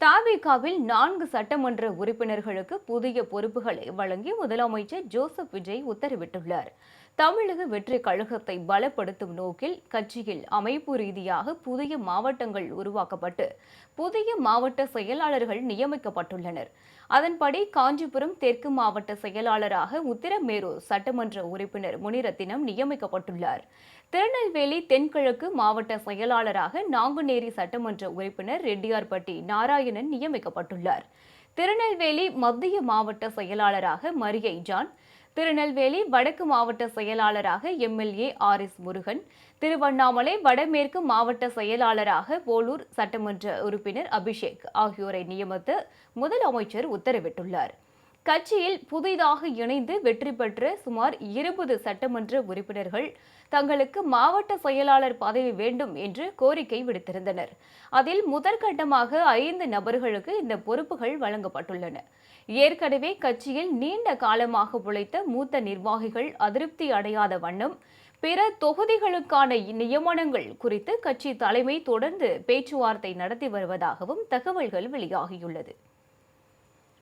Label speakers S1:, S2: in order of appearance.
S1: தவிகவில் 4 சட்டமன்ற உறுப்பினர்களுக்கு புதிய பொறுப்புகளை வழங்கி முதலமைச்சர் ஜோசப் விஜய் உத்தரவிட்டுள்ளார். தமிழக வெற்றி கழகத்தை பலப்படுத்தும் நோக்கில் கட்சியில் அமைப்பு ரீதியாக புதிய மாவட்டங்கள் உருவாக்கப்பட்டு புதிய மாவட்ட செயலாளர்கள் நியமிக்கப்பட்டுள்ளனர். அதன்படி காஞ்சிபுரம் தெற்கு மாவட்ட செயலாளராக உத்திரமேரூர் சட்டமன்ற உறுப்பினர் முனிரத்தினம் நியமிக்கப்பட்டுள்ளார். திருநெல்வேலி தென்கிழக்கு மாவட்ட செயலாளராக நாங்குநேரி சட்டமன்ற உறுப்பினர் ரெட்டியார்பட்டி நாராயணன் நியமிக்கப்பட்டுள்ளார். திருநெல்வேலி மத்திய மாவட்ட செயலாளராக மரியை ஜான், திருநெல்வேலி வடக்கு மாவட்ட செயலாளராக எம்எல்ஏ ஆர்.எஸ். முருகன், திருவண்ணாமலை வடமேற்கு மாவட்ட செயலாளராக போலூர் சட்டமன்ற உறுப்பினர் அபிஷேக் ஆகியோரை நியமித்து முதலமைச்சர் உத்தரவிட்டுள்ளார். கட்சியில் புதிதாக இணைந்து வெற்றி பெற்ற சுமார் 20 சட்டமன்ற உறுப்பினர்கள் தங்களுக்கு மாவட்ட செயலாளர் பதவி வேண்டும் என்று கோரிக்கை விடுத்திருந்தனர். அதில் முதற்கட்டமாக 5 நபர்களுக்கு இந்த பொறுப்புகள் வழங்கப்பட்டுள்ளன. ஏற்கனவே கட்சியில் நீண்ட காலமாக உழைத்த மூத்த நிர்வாகிகள் அதிருப்தி அடையாத வண்ணம் பிற தொகுதிகளுக்கான நியமனங்கள் குறித்து கட்சி தலைமை தொடர்ந்து பேச்சுவார்த்தை நடத்தி வருவதாகவும் தகவல்கள் வெளியாகியுள்ளது.